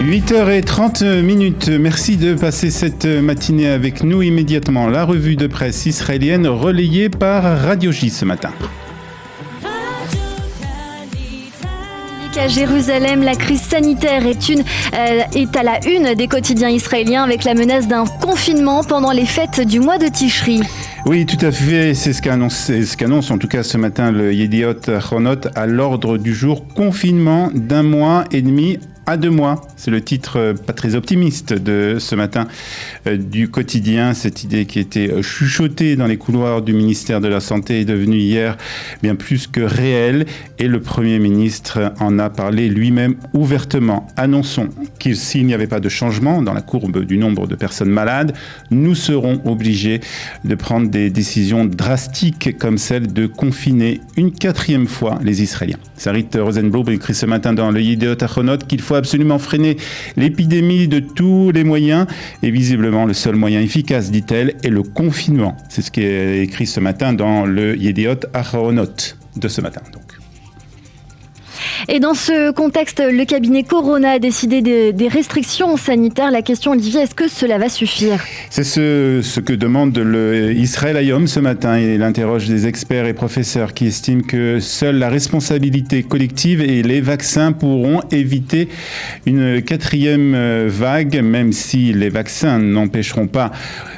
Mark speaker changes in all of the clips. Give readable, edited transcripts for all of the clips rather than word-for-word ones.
Speaker 1: 8h30. Merci de passer cette matinée avec nous. Immédiatement, la revue de presse israélienne relayée par Radio J ce matin.
Speaker 2: À Jérusalem, la crise sanitaire est à la une des quotidiens israéliens avec la menace d'un confinement pendant les fêtes du mois de Tishri.
Speaker 1: Oui, tout à fait. C'est ce qu'annonce en tout cas ce matin le Yediot Ahronot à l'ordre du jour. Confinement d'1 mois et demi à 2 mois. C'est le titre pas très optimiste de ce matin du quotidien. Cette idée qui était chuchotée dans les couloirs du ministère de la Santé est devenue hier bien plus que réelle. Et le Premier ministre en a parlé lui-même ouvertement. Annonçons que s'il n'y avait pas de changement dans la courbe du nombre de personnes malades, nous serons obligés de prendre des décisions drastiques comme celle de confiner une 4e fois les Israéliens. Sarit Rosenblum écrit ce matin dans le Yediot Ahronot qu'il faut absolument freiner l'épidémie de tous les moyens et visiblement le seul moyen efficace, dit-elle, est le confinement. C'est ce qui est écrit ce matin dans le Yediot Ahronot de ce matin. Donc.
Speaker 2: Et dans ce contexte, le cabinet Corona a décidé des restrictions sanitaires. La question, Olivier, est-ce que cela va suffire ?
Speaker 1: C'est ce que demande le Israël Hayom ce matin. Il interroge des experts et professeurs qui estiment que seule la responsabilité collective et les vaccins pourront éviter une 4e vague, même si les vaccins n'empêcheront pas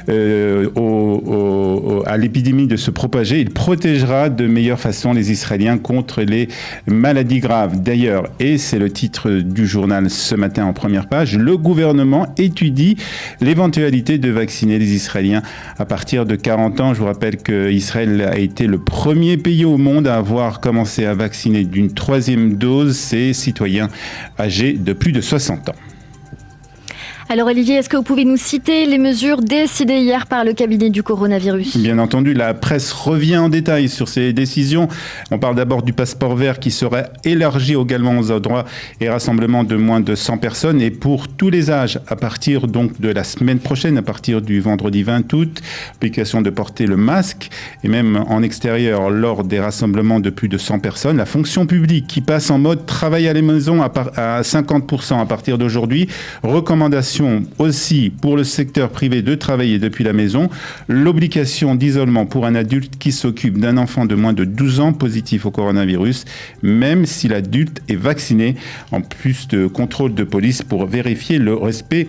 Speaker 1: à l'épidémie de se propager. Il protégera de meilleure façon les Israéliens contre les maladies graves. D'ailleurs, et c'est le titre du journal ce matin en première page, le gouvernement étudie l'éventualité de vacciner les Israéliens à partir de 40 ans. Je vous rappelle qu'Israël a été le premier pays au monde à avoir commencé à vacciner d'une 3e dose ses citoyens âgés de plus de 60 ans.
Speaker 2: Alors Olivier, est-ce que vous pouvez nous citer les mesures décidées hier par le cabinet du coronavirus ?
Speaker 1: Bien entendu, la presse revient en détail sur ces décisions. On parle d'abord du passeport vert qui serait élargi également aux endroits et rassemblements de moins de 100 personnes et pour tous les âges à partir donc de la semaine prochaine, à partir du vendredi 20 août, obligation de porter le masque et même en extérieur lors des rassemblements de plus de 100 personnes. La fonction publique qui passe en mode travail à la maison à 50% à partir d'aujourd'hui. Recommandation aussi pour le secteur privé de travailler depuis la maison, l'obligation d'isolement pour un adulte qui s'occupe d'un enfant de moins de 12 ans positif au coronavirus, même si l'adulte est vacciné, en plus de contrôle de police pour vérifier le respect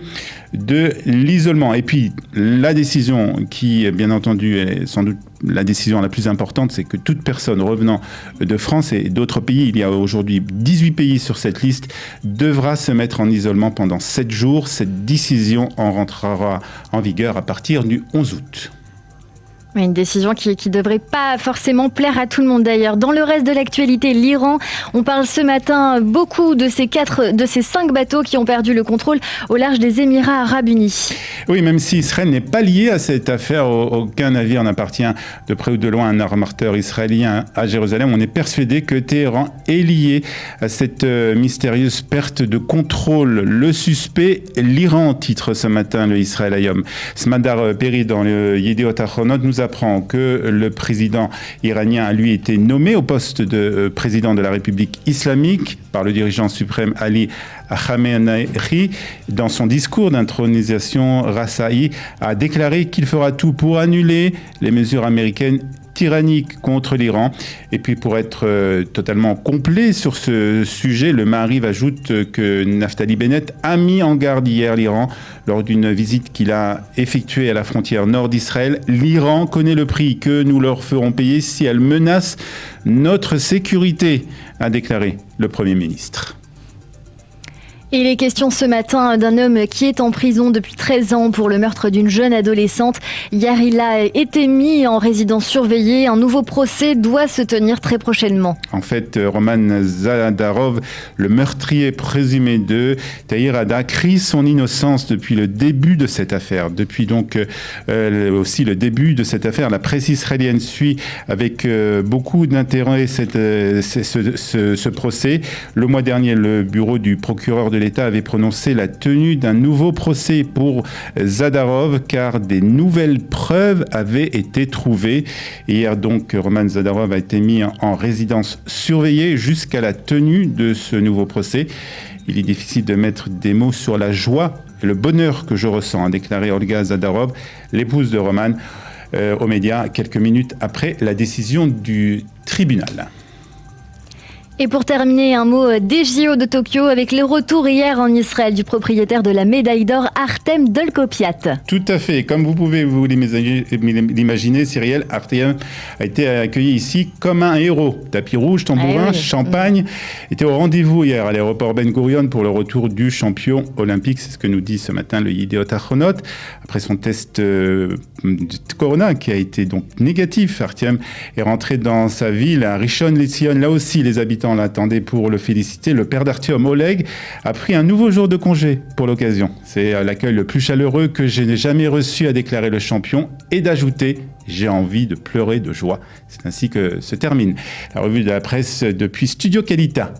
Speaker 1: de l'isolement. Et puis, la décision qui, bien entendu, est sans doute la décision la plus importante, c'est que toute personne revenant de France et d'autres pays, il y a aujourd'hui 18 pays sur cette liste, devra se mettre en isolement pendant 7 jours. Cette décision en rentrera en vigueur à partir du 11 août.
Speaker 2: Une décision qui devrait pas forcément plaire à tout le monde d'ailleurs. Dans le reste de l'actualité, l'Iran, on parle ce matin beaucoup de ces 5 bateaux qui ont perdu le contrôle au large des Émirats Arabes Unis.
Speaker 1: Oui, même si Israël n'est pas lié à cette affaire, aucun navire n'appartient de près ou de loin à un armateur israélien à Jérusalem. On est persuadé que Téhéran est lié à cette mystérieuse perte de contrôle. Le suspect, l'Iran, titre ce matin le Israël Hayom. Smadar Peri dans le Yediot Ahronot nous apprend que le président iranien a lui été nommé au poste de président de la République islamique par le dirigeant suprême Ali Khamenei. Dans son discours d'intronisation, Rassaï a déclaré qu'il fera tout pour annuler les mesures américaines tyrannique contre l'Iran. Et puis pour être totalement complet sur ce sujet, le Maariv ajoute que Naftali Bennett a mis en garde hier l'Iran lors d'une visite qu'il a effectuée à la frontière nord d'Israël. L'Iran connaît le prix que nous leur ferons payer si elle menace notre sécurité, a déclaré le Premier ministre.
Speaker 2: Et il est question ce matin d'un homme qui est en prison depuis 13 ans pour le meurtre d'une jeune adolescente. Hier, il a été mis en résidence surveillée. Un nouveau procès doit se tenir très prochainement.
Speaker 1: En fait, Roman Zadarov, le meurtrier présumé de Tahir Ada, crie son innocence depuis le début de cette affaire. Depuis donc aussi le début de cette affaire, la presse israélienne suit avec beaucoup d'intérêt ce procès. Le mois dernier, le bureau du procureur de l'État avait prononcé la tenue d'un nouveau procès pour Zadarov car des nouvelles preuves avaient été trouvées. Hier donc, Roman Zadarov a été mis en résidence surveillée jusqu'à la tenue de ce nouveau procès. Il est difficile de mettre des mots sur la joie et le bonheur que je ressens, a déclaré Olga Zadarov, l'épouse de Roman, aux médias quelques minutes après la décision du tribunal.
Speaker 2: Et pour terminer, un mot des JO de Tokyo avec le retour hier en Israël du propriétaire de la médaille d'or Artem Dolgopiat.
Speaker 1: Tout à fait. Comme vous pouvez vous l'imaginer, Cyrielle, Artem a été accueilli ici comme un héros. Tapis rouge, tambourin, champagne. Était au rendez-vous hier à l'aéroport Ben Gurion pour le retour du champion olympique. C'est ce que nous dit ce matin le Yediot Ahronot. Après son test de Corona qui a été donc négatif, Artem est rentré dans sa ville à Rishon LeZion. Là aussi, les habitants l'attendaient pour le féliciter. Le père d'Artyom, Oleg, a pris un nouveau jour de congé pour l'occasion. C'est l'accueil le plus chaleureux que je n'ai jamais reçu, a déclaré le champion, et d'ajouter « J'ai envie de pleurer de joie ». C'est ainsi que se termine la revue de la presse depuis Studio Kalita.